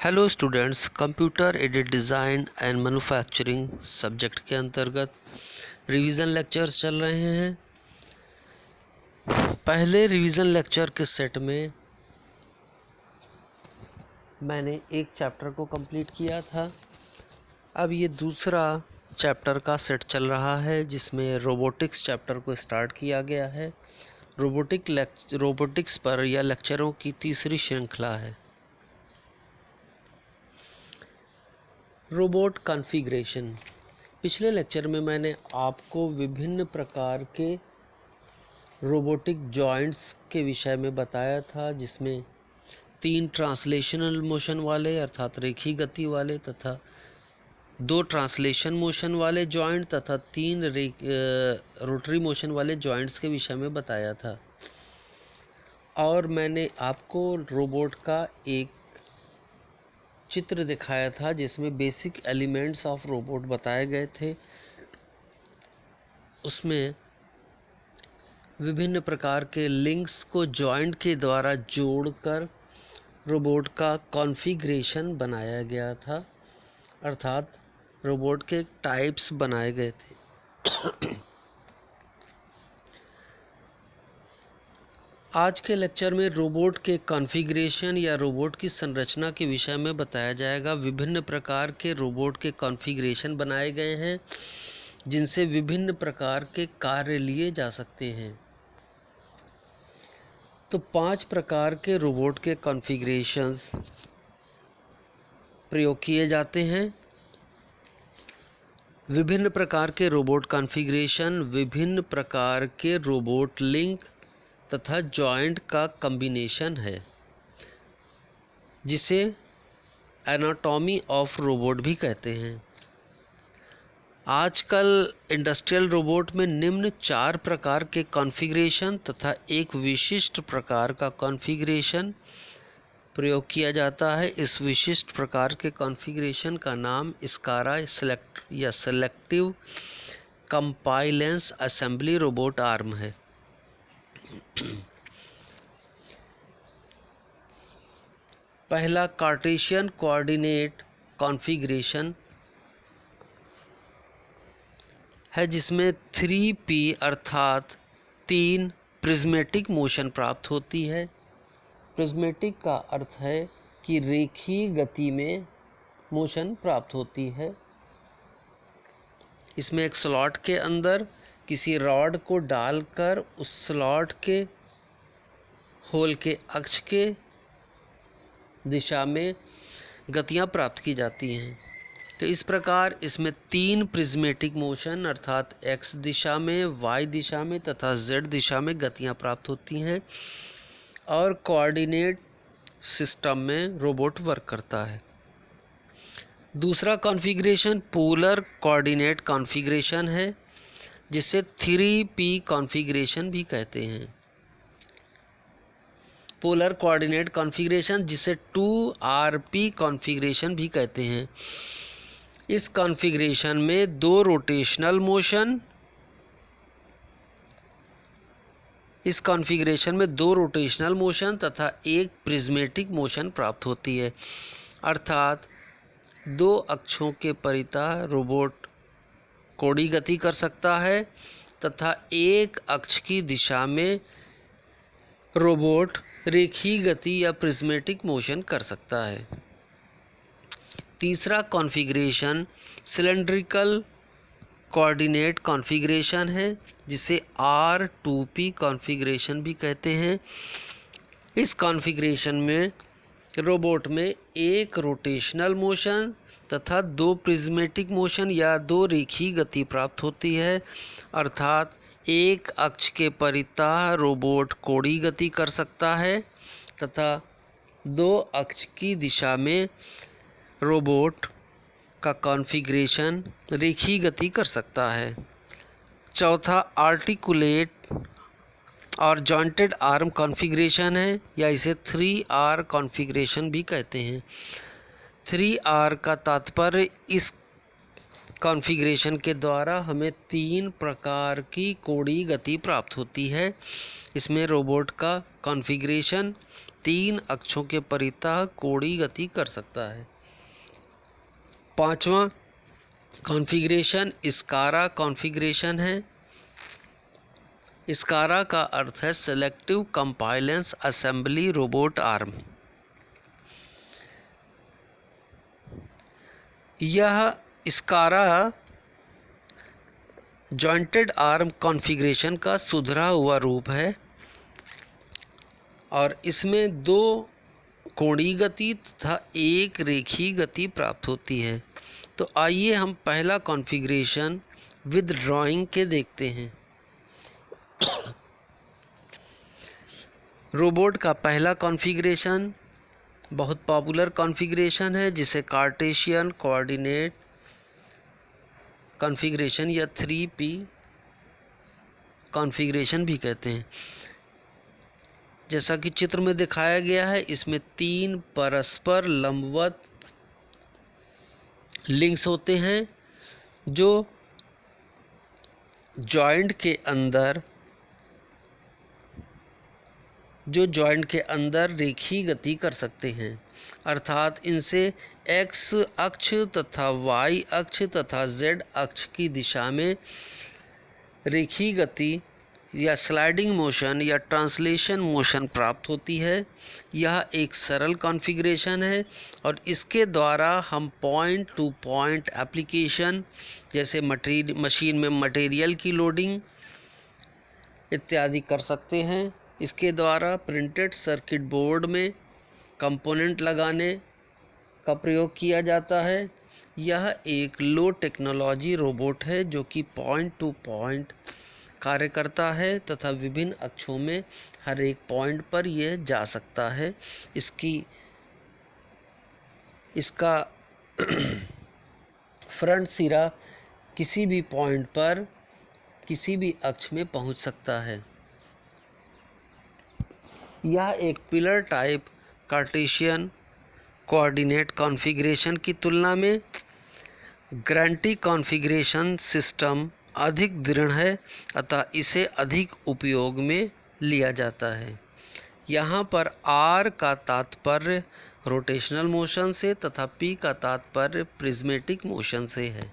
Hello students, computer aided design and manufacturing subject के अंतर्गत revision lectures चल रहे हैं। पहले रिवीजन लेक्चर के सेट में मैंने एक चैप्टर को कंप्लीट किया था। अब ये दूसरा चैप्टर का सेट चल रहा है जिसमें रोबोटिक्स चैप्टर को स्टार्ट किया गया है। रोबोटिक्स पर यह लेक्चरों की तीसरी श्रृंखला है। Robot configuration. पिछले लेक्चर में मैंने आपको विभिन्न प्रकार के रोबोटिक जॉइंट्स के विषय में बताया था, जिसमें 3 ट्रांसलेशनल मोशन वाले अर्थात रेखीय गति वाले तथा 2 ट्रांसलेशन मोशन वाले जॉइंट तथा 3 रोटरी मोशन वाले जॉइंट्स के विषय में बताया था। और मैंने आपको रोबोट का एक चित्र दिखाया था जिसमें बेसिक एलिमेंट्स ऑफ रोबोट बताए गए थे। उसमें विभिन्न प्रकार के लिंक्स को जॉइंट के द्वारा जोड़कर रोबोट का कॉन्फ़िगरेशन बनाया गया था, अर्थात रोबोट के टाइप्स बनाए गए थे। आज के लेक्चर में रोबोट के कॉन्फ़िगरेशन या रोबोट की संरचना के विषय में बताया जाएगा। विभिन्न प्रकार के रोबोट के कॉन्फ़िगरेशन बनाए गए हैं जिनसे विभिन्न प्रकार के कार्य लिए जा सकते हैं। तो 5 प्रकार के रोबोट के कॉन्फ़िगरेशंस प्रयोग किए जाते हैं। विभिन्न प्रकार के रोबोट कॉन्फ़िगरेशन विभिन्न प्रकार के रोबोट लिंक तथा जॉइंट का कॉम्बिनेशन है, जिसे एनाटॉमी ऑफ रोबोट भी कहते हैं। आजकल इंडस्ट्रियल रोबोट में निम्न 4 प्रकार के कॉन्फ़िगरेशन तथा एक विशिष्ट प्रकार का कॉन्फ़िगरेशन प्रयोग किया जाता है। इस विशिष्ट प्रकार के कॉन्फ़िगरेशन का नाम SCARA selective compliance assembly robot arm है। पहला कार्टेशियन कोऑर्डिनेट कॉन्फ़िगरेशन है, जिसमें 3P अर्थात 3 प्रिज्मेटिक मोशन प्राप्त होती है। प्रिज्मेटिक का अर्थ है कि रेखीय गति में मोशन प्राप्त होती है। इसमें एक स्लॉट के अंदर किसी रॉड को डालकर उस स्लॉट के होल के अक्ष के दिशा में गतियां प्राप्त की जाती हैं। तो इस प्रकार इसमें 3 प्रिज्मेटिक मोशन अर्थात x दिशा में, y दिशा में तथा z दिशा में गतियां प्राप्त होती हैं और कोऑर्डिनेट सिस्टम में रोबोट वर्क करता है। दूसरा कॉन्फ़िगरेशन पोलर कोऑर्डिनेट कॉन्फ़िगरेशन है, जिसे 3P कॉन्फ़िगरेशन भी कहते हैं। पोलर कोऑर्डिनेट कॉन्फ़िगरेशन जिसे 2RP कॉन्फ़िगरेशन भी कहते हैं। इस कॉन्फ़िगरेशन में 2 रोटेशनल मोशन तथा एक प्रिज्मेटिक मोशन प्राप्त होती है, अर्थात 2 अक्षों के परितः रोबोट कोणीय गति कर सकता है तथा एक अक्ष की दिशा में रोबोट रेखीय गति या प्रिज्मेटिक मोशन कर सकता है। तीसरा कॉन्फ़िगरेशन सिलेंड्रिकल कोऑर्डिनेट कॉन्फ़िगरेशन है, जिसे R2P कॉन्फ़िगरेशन भी कहते हैं। इस कॉन्फ़िगरेशन में रोबोट में एक रोटेशनल मोशन तथा 2 प्रिज्मेटिक मोशन या 2 रेखीय गति प्राप्त होती है, अर्थात एक अक्ष के परितः रोबोट कोणीय गति कर सकता है तथा 2 अक्ष की दिशा में रोबोट का कॉन्फ़िगरेशन रेखीय गति कर सकता है। चौथा आर्टिकुलेट और जॉइंटेड आर्म कॉन्फ़िगरेशन है, या इसे 3R कॉन्फ़िगरेशन भी कहते हैं। 3R का तात्पर्य इस कॉन्फ़िगरेशन के द्वारा हमें 3 प्रकार की कोणीय गति प्राप्त होती है। इसमें रोबोट का कॉन्फ़िगरेशन 3 अक्षों के परितः कोणीय गति कर सकता है। 5वां कॉन्फ़िगरेशन स्कारा कॉन्फ़िगरेशन है। स्कारा का अर्थ है selective compliance assembly robot arm. यह स्कारा जॉइंटेड आर्म कॉन्फ़िगरेशन का सुधरा हुआ रूप है और इसमें 2 कोणीय गति तथा 1 रेखीय गति प्राप्त होती है। तो आइए हम पहला कॉन्फ़िगरेशन विद ड्राइंग के देखते हैं। रोबोट का पहला कॉन्फ़िगरेशन बहुत पॉपुलर कॉन्फ़िगरेशन है, जिसे कार्टेशियन कोऑर्डिनेट कॉन्फ़िगरेशन या 3P कॉन्फ़िगरेशन भी कहते हैं। जैसा कि चित्र में दिखाया गया है, इसमें 3 परस्पर लंबवत लिंक्स होते हैं जो जॉइंट के अंदर रेखीय गति कर सकते हैं, अर्थात इनसे एक्स अक्ष तथा वाई अक्ष तथा जेड अक्ष की दिशा में रेखीय गति या स्लाइडिंग मोशन या ट्रांसलेशन मोशन प्राप्त होती है। यह एक सरल कॉन्फ़िगरेशन है और इसके द्वारा हम पॉइंट टू पॉइंट एप्लीकेशन जैसे मशीन में मटेरियल की लोडिंग इत्यादि कर सकते हैं। इसके द्वारा प्रिंटेड सर्किट बोर्ड में कंपोनेंट लगाने का प्रयोग किया जाता है। यह एक लो टेक्नोलॉजी रोबोट है जो कि पॉइंट टू पॉइंट कार्य करता है तथा विभिन्न अक्षों में हर एक पॉइंट पर यह जा सकता है। इसका फ्रंट सिरा किसी भी पॉइंट पर किसी भी अक्ष में पहुंच सकता है। यह एक pillar type Cartesian coordinate configuration की तुलना में ग्रांटी कॉन्फ़िगरेशन सिस्टम अधिक दृढ़ है, अतः इसे अधिक उपयोग में लिया जाता है। यहाँ पर R का तात्पर्य रोटेशनल मोशन से तथा P का तात्पर्य प्रिज्मेटिक मोशन से है।